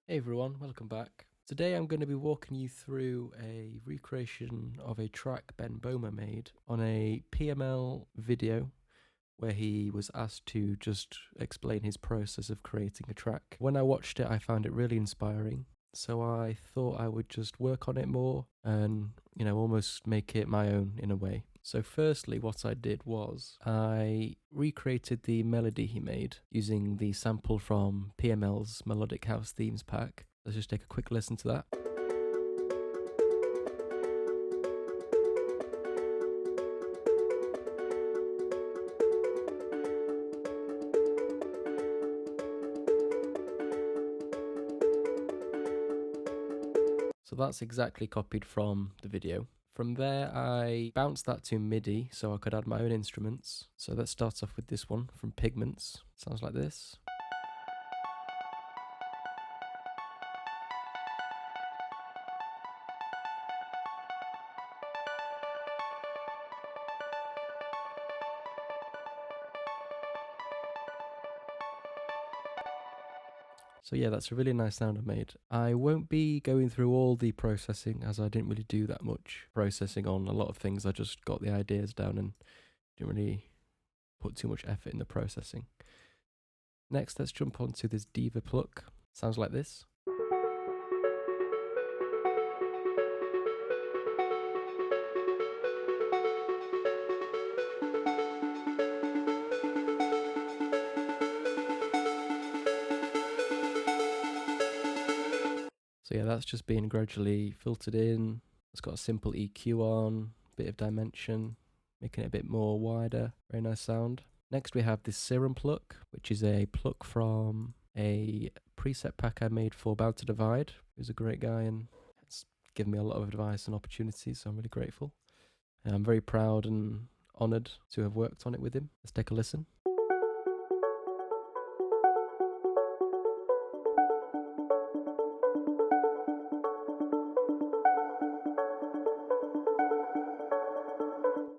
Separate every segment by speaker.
Speaker 1: Hey everyone, welcome back. Today I'm going to be walking you through a recreation of a track Ben Bohmer made on a PML video where he was asked to just explain his process of creating a track. When I watched it, I found it really inspiring, so I thought I would just work on it more and, almost make it my own in a way. So firstly, what I did was I recreated the melody he made using the sample from PML's Melodic House Themes pack. Let's just take a quick listen to that. So that's exactly copied from the video. From there, I bounced that to MIDI so I could add my own instruments. So let's start off with this one from Pigments. Sounds like this. So yeah, that's a really nice sound I made. I won't be going through all the processing as I didn't really do that much processing on a lot of things. I just got the ideas down and didn't really put too much effort in the processing. Next, let's jump onto this Diva pluck. Sounds like this. So yeah, that's just been gradually filtered in. It's got a simple EQ on, bit of dimension, making it a bit more wider. Very nice sound. Next we have this Serum pluck, which is a pluck from a preset pack I made for Bound to Divide. He's a great guy and has given me a lot of advice and opportunities, so I'm really grateful. And I'm very proud and honoured to have worked on it with him. Let's take a listen.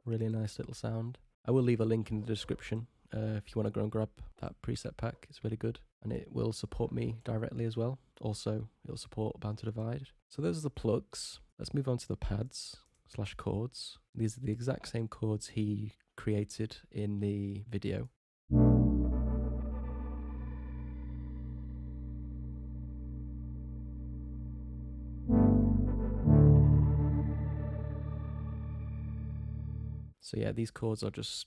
Speaker 1: Really nice little sound. I will leave a link in the description if you want to go and grab that preset pack. It's really good and it will support me directly as well. Also, it'll support Bound to Divide. So those are the plugs. Let's move on to the pads / chords. These are the exact same chords he created in the video. So yeah, these chords are just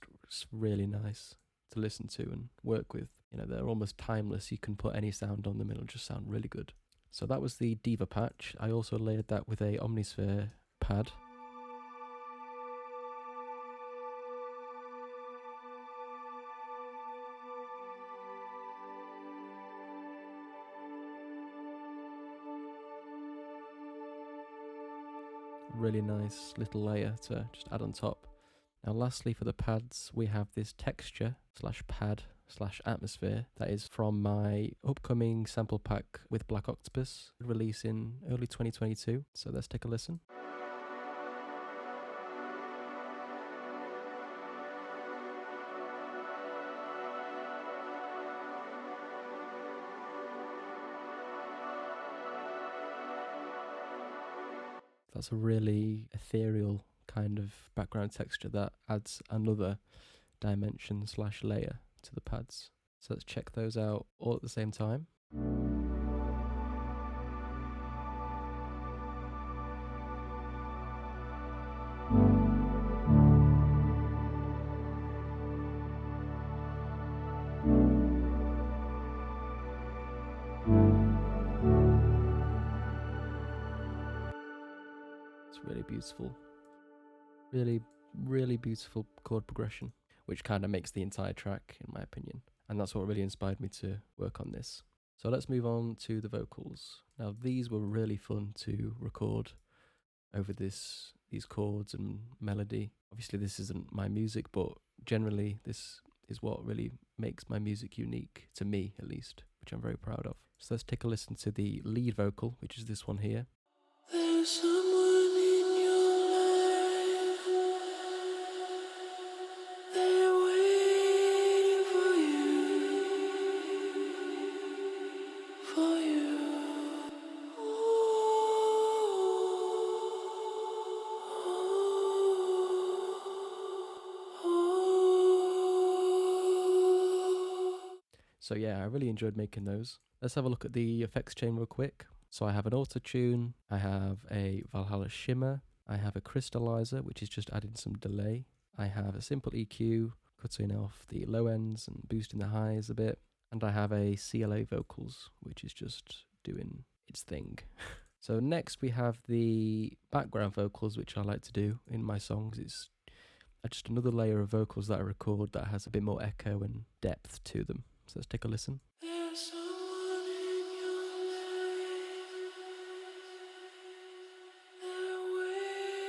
Speaker 1: really nice to listen to and work with. You know, they're almost timeless. You can put any sound on them and it'll just sound really good. So that was the Diva patch. I also layered that with a Omnisphere pad. Really nice little layer to just add on top. Now lastly, for the pads, we have this texture slash pad slash atmosphere that is from my upcoming sample pack with Black Octopus, release in early 2022. So let's take a listen. That's a really ethereal kind of background texture that adds another dimension slash layer to the pads. So let's check those out all at the same time. It's really beautiful. Really beautiful chord progression, which kind of makes the entire track, in my opinion. And that's what really inspired me to work on this. So let's move on to the vocals. Now these were really fun to record over these chords and melody. Obviously this isn't my music, but generally this is what really makes my music unique, to me at least, which I'm very proud of. So let's take a listen to the lead vocal, which is this one here.
Speaker 2: There's someone in your life, they're waiting for you.
Speaker 1: So yeah, I really enjoyed making those. Let's have a look at the effects chain real quick. So I have an auto tune, I have a Valhalla shimmer, I have a crystallizer, which is just adding some delay. I have a simple EQ, cutting off the low ends and boosting the highs a bit. And I have a CLA vocals, which is just doing its thing. So next we have the background vocals, which I like to do in my songs. It's just another layer of vocals that I record that has a bit more echo and depth to them. So let's take a listen.
Speaker 2: There's someone in your life, they're waiting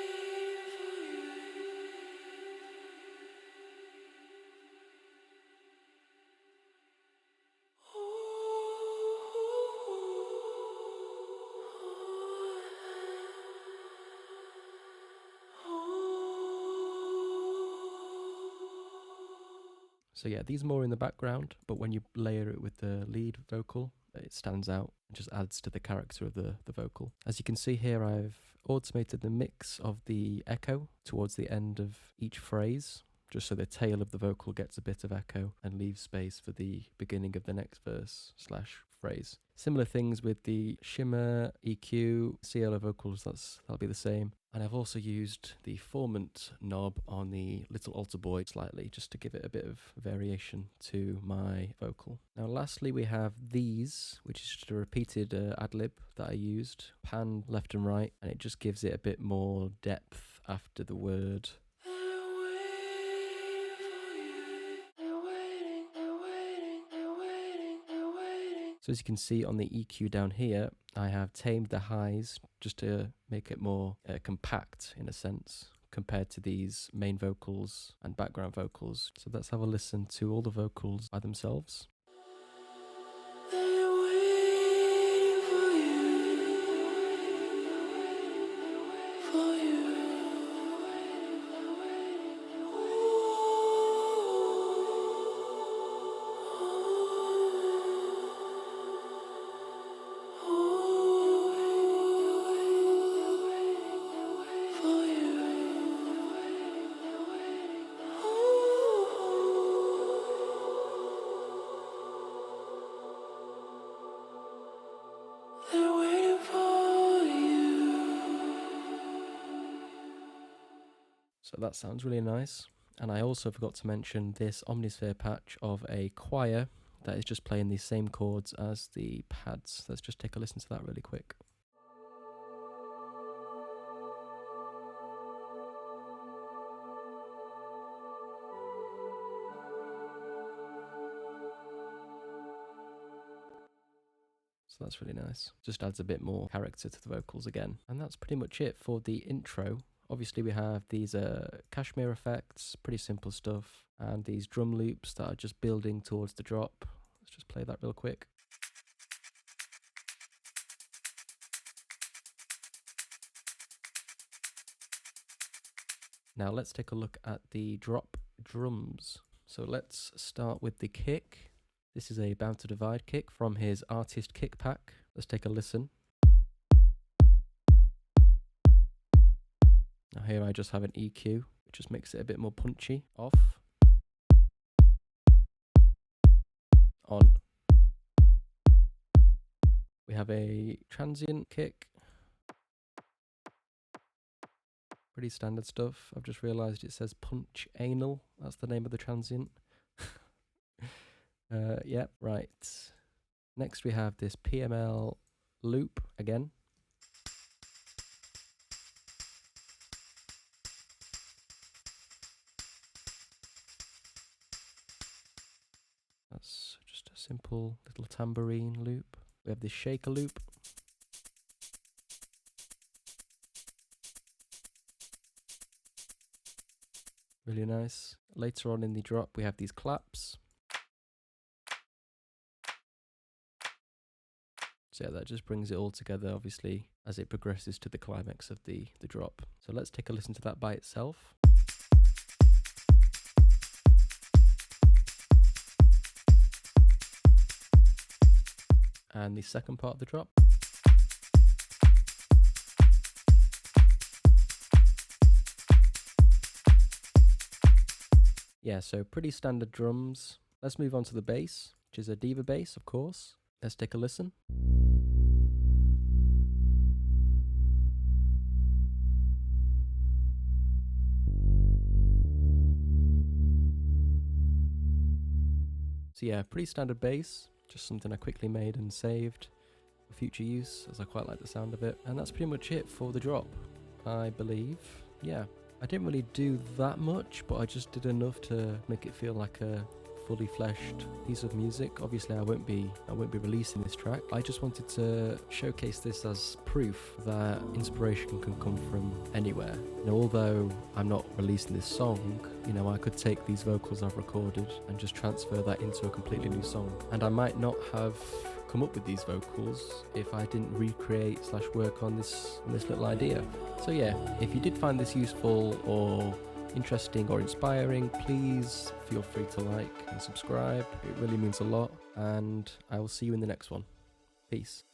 Speaker 1: So yeah, these are more in the background, but when you layer it with the lead vocal, it stands out and just adds to the character of the vocal. As you can see here, I've automated the mix of the echo towards the end of each phrase, just so the tail of the vocal gets a bit of echo and leaves space for the beginning of the next verse slash phrase. Similar things with the shimmer, EQ, CLO vocals, that'll be the same. And I've also used the formant knob on the little altar boy slightly, just to give it a bit of variation to my vocal. Now lastly we have these, which is just a repeated ad-lib that I used, pan left and right, and it just gives it a bit more depth after the word. So as you can see on the EQ down here, I have tamed the highs just to make it more compact in a sense compared to these main vocals and background vocals. So let's have a listen to all the vocals by themselves. So that sounds really nice. And I also forgot to mention this Omnisphere patch of a choir that is just playing these same chords as the pads. Let's just take a listen to that really quick. So that's really nice. Just adds a bit more character to the vocals again. And that's pretty much it for the intro. Obviously we have these cashmere effects, pretty simple stuff, and these drum loops that are just building towards the drop. Let's just play that real quick. Now let's take a look at the drop drums. So let's start with the kick. This is a Bound to Divide kick from his Artist Kick Pack. Let's take a listen. Now here I just have an EQ, which just makes it a bit more punchy. Off. On. We have a transient kick. Pretty standard stuff. I've just realised it says punch anal. That's the name of the transient. Yeah, right. Next we have this PML loop again. That's just a simple little tambourine loop. We have this shaker loop. Really nice. Later on in the drop we have these claps. So yeah, that just brings it all together, obviously, as it progresses to the climax of the drop. So let's take a listen to that by itself. And the second part of the drop. Yeah, so pretty standard drums. Let's move on to the bass, which is a diva bass, of course. Let's take a listen. So yeah, pretty standard bass, just something I quickly made and saved for future use, as I quite like the sound of it. And that's pretty much it for the drop, I believe. Yeah, I didn't really do that much, but I just did enough to make it feel like a fully fleshed piece of music. Obviously I won't be releasing this track. I just wanted to showcase this as proof that inspiration can come from anywhere. You know, although I'm not releasing this song, you know, I could take these vocals I've recorded and just transfer that into a completely new song. And I might not have come up with these vocals if I didn't recreate / work on this little idea. So yeah, if you did find this useful or interesting or inspiring, please feel free to like and subscribe. It really means a lot, and I will see you in the next one. Peace.